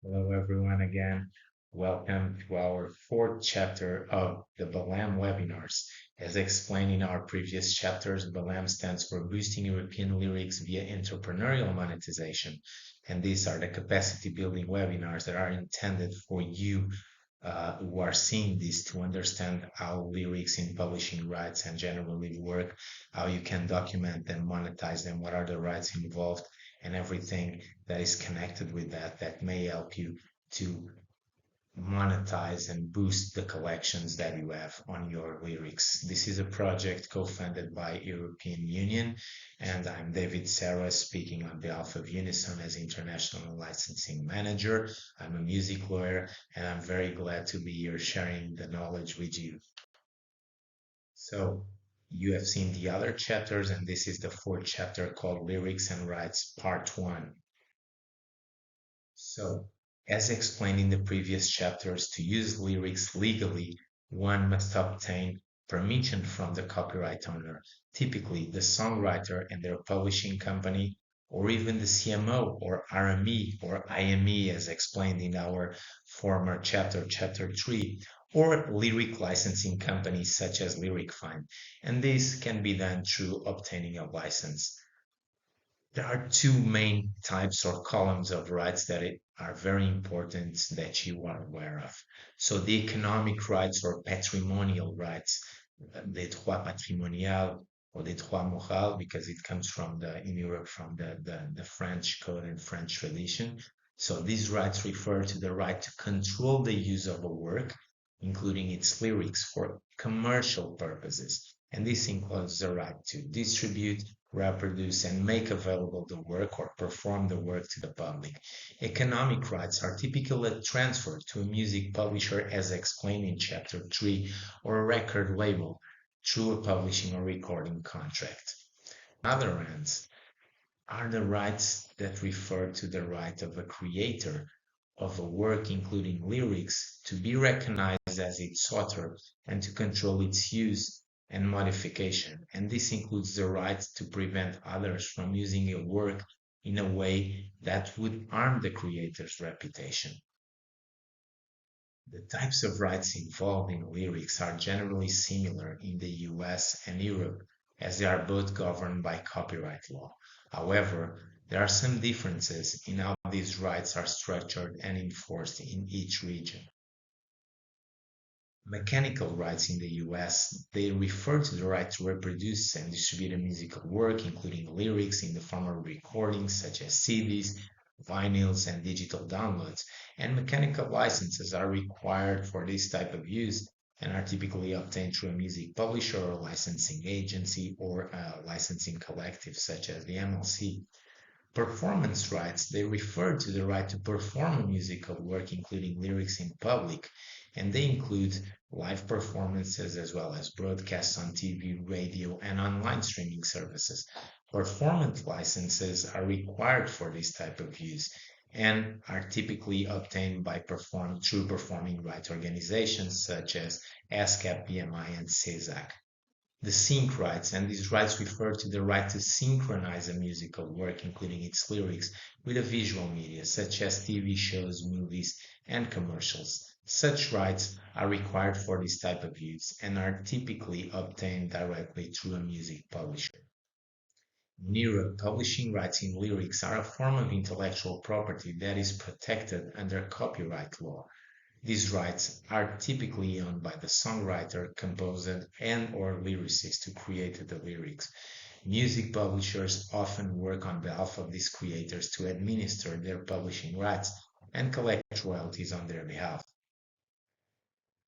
Hello, everyone, again. Welcome to our fourth chapter of the BELEM webinars. As explained in our previous chapters, BELEM stands for Boosting European Lyrics via Entrepreneurial Monetization. And these are the capacity building webinars that are intended for you who are seeing this to understand how lyrics in publishing rights and generally work, how you can document them, monetize them, what are the rights involved, and everything that is connected with that may help you to monetize and boost the collections that you have on your lyrics. This is a project co-funded by European Union, and I'm David Serra speaking on behalf of Unison as International Licensing Manager. I'm a music lawyer, and I'm very glad to be here sharing the knowledge with you. So, you have seen the other chapters, and this is the fourth chapter called Lyrics and Rights, Part 1. So, as explained in the previous chapters, to use lyrics legally, one must obtain permission from the copyright owner, typically the songwriter and their publishing company, or even the CMO or RME or IME, as explained in our former chapter, chapter 3, or lyric licensing companies such as Lyric Find. And this can be done through obtaining a license. There are two main types or columns of rights that are very important that you are aware of. So the economic rights or patrimonial rights, les droits patrimoniaux or les droits moraux, because it comes from in Europe from the French code and French tradition. So these rights refer to the right to control the use of a work, including its lyrics for commercial purposes. And this includes the right to distribute, reproduce, and make available the work or perform the work to the public. Economic rights are typically transferred to a music publisher as explained in Chapter 3 or a record label through a publishing or recording contract. On the other hand, are the rights that refer to the right of a creator of a work, including lyrics, to be recognized as its author and to control its use and modification. And this includes the right to prevent others from using a work in a way that would harm the creator's reputation. The types of rights involved in lyrics are generally similar in the US and Europe, as they are both governed by copyright law. However, there are some differences in how these rights are structured and enforced in each region. Mechanical rights in the US, they refer to the right to reproduce and distribute a musical work, including lyrics in the form of recordings such as CDs, vinyls, and digital downloads. And mechanical licenses are required for this type of use and are typically obtained through a music publisher or licensing agency or a licensing collective such as the MLC. Performance rights, they refer to the right to perform a musical work, including lyrics in public, and they include live performances as well as broadcasts on TV, radio, and online streaming services. Performance licenses are required for this type of use and are typically obtained by through performing rights organizations such as ASCAP, BMI, and CESAC. The sync rights, and these rights refer to the right to synchronize a musical work, including its lyrics, with a visual media, such as TV shows, movies, and commercials. Such rights are required for this type of use and are typically obtained directly through a music publisher. In Europe, publishing rights in lyrics are a form of intellectual property that is protected under copyright law. These rights are typically owned by the songwriter, composer, and/or lyricist who created the lyrics. Music publishers often work on behalf of these creators to administer their publishing rights and collect royalties on their behalf.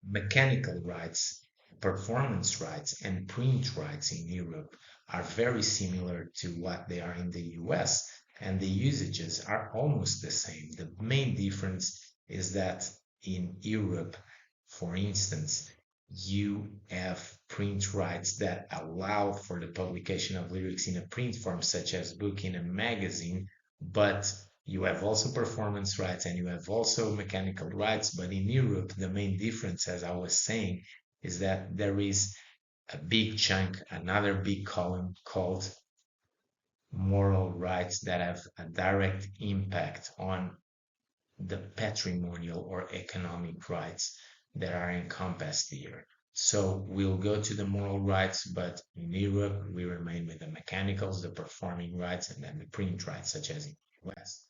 Mechanical rights, performance rights, and print rights in Europe are very similar to what they are in the US, and the usages are almost the same. The main difference is that in Europe, for instance, you have print rights that allow for the publication of lyrics in a print form, such as book in a magazine, but you have also performance rights and you have also mechanical rights. But in Europe, the main difference, as I was saying, is that there is a big chunk, another big column called moral rights that have a direct impact on the patrimonial or economic rights that are encompassed here. So we'll go to the moral rights, but in Europe, we remain with the mechanicals, the performing rights, and then the print rights, such as in the US.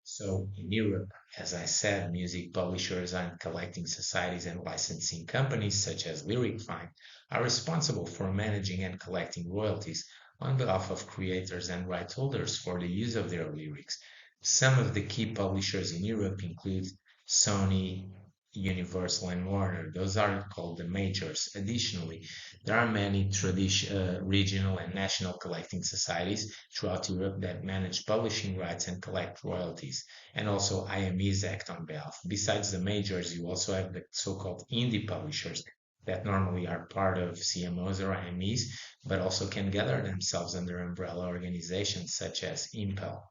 So in Europe, as I said, music publishers and collecting societies and licensing companies such as Lyric Fine are responsible for managing and collecting royalties on behalf of creators and rights holders for the use of their lyrics. Some of the key publishers in Europe include Sony, Universal, and Warner. Those are called the majors. Additionally, there are many regional and national collecting societies throughout Europe that manage publishing rights and collect royalties, and also IMEs act on behalf. Besides the majors, you also have the so-called indie publishers that normally are part of CMOs or IMEs, but also can gather themselves under umbrella organizations such as Impel.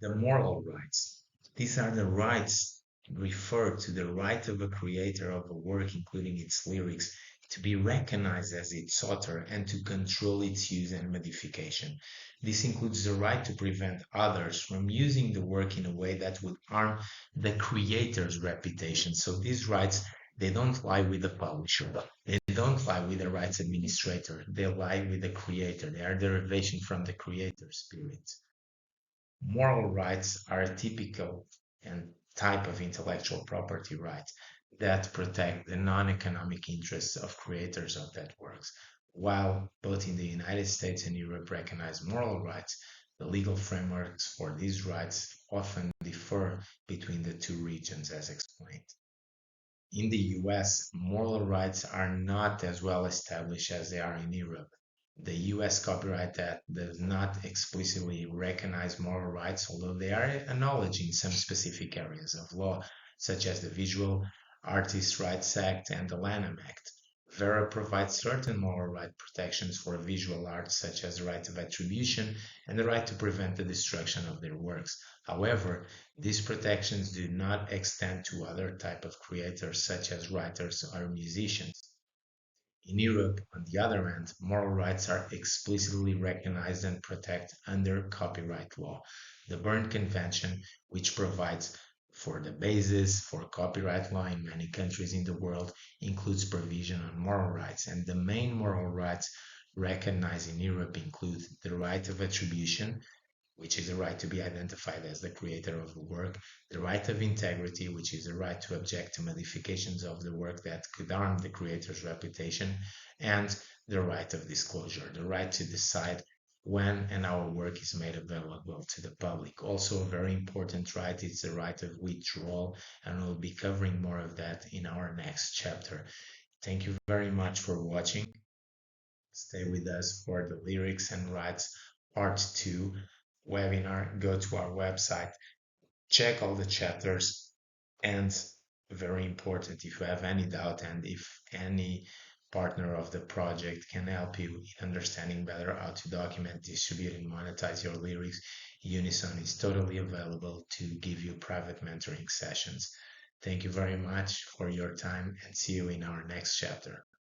The moral rights. These are the rights refer to the right of a creator of a work, including its lyrics, to be recognized as its author and to control its use and modification. This includes the right to prevent others from using the work in a way that would harm the creator's reputation. So these rights, they don't lie with the publisher. They don't lie with the rights administrator. They lie with the creator. They are derivation from the creator's spirit. Moral rights are a typical and type of intellectual property right that protect the non-economic interests of creators of that works. While both in the United States and Europe recognize moral rights, the legal frameworks for these rights often differ between the two regions as explained. In the US, moral rights are not as well established as they are in Europe. The US Copyright Act does not explicitly recognize moral rights, although they are acknowledged in some specific areas of law, such as the Visual Artists' Rights Act and the Lanham Act. VERA provides certain moral right protections for visual arts, such as the right of attribution and the right to prevent the destruction of their works. However, these protections do not extend to other type of creators, such as writers or musicians. In Europe, on the other hand, moral rights are explicitly recognized and protected under copyright law. The Berne Convention, which provides for the basis for copyright law in many countries in the world, includes provision on moral rights, and the main moral rights recognized in Europe include the right of attribution, which is the right to be identified as the creator of the work, the right of integrity, which is the right to object to modifications of the work that could harm the creator's reputation, and the right of disclosure, the right to decide when and how a work is made available to the public. Also, a very important right is the right of withdrawal, and we'll be covering more of that in our next chapter. Thank you very much for watching. Stay with us for the lyrics and rights part 2 webinar. Go to our website, check all the chapters, and very important, if you have any doubt and if any partner of the project can help you in understanding better how to document, distribute, and monetize your lyrics, Unison is totally available to give you private mentoring sessions. Thank you very much for your time and see you in our next chapter.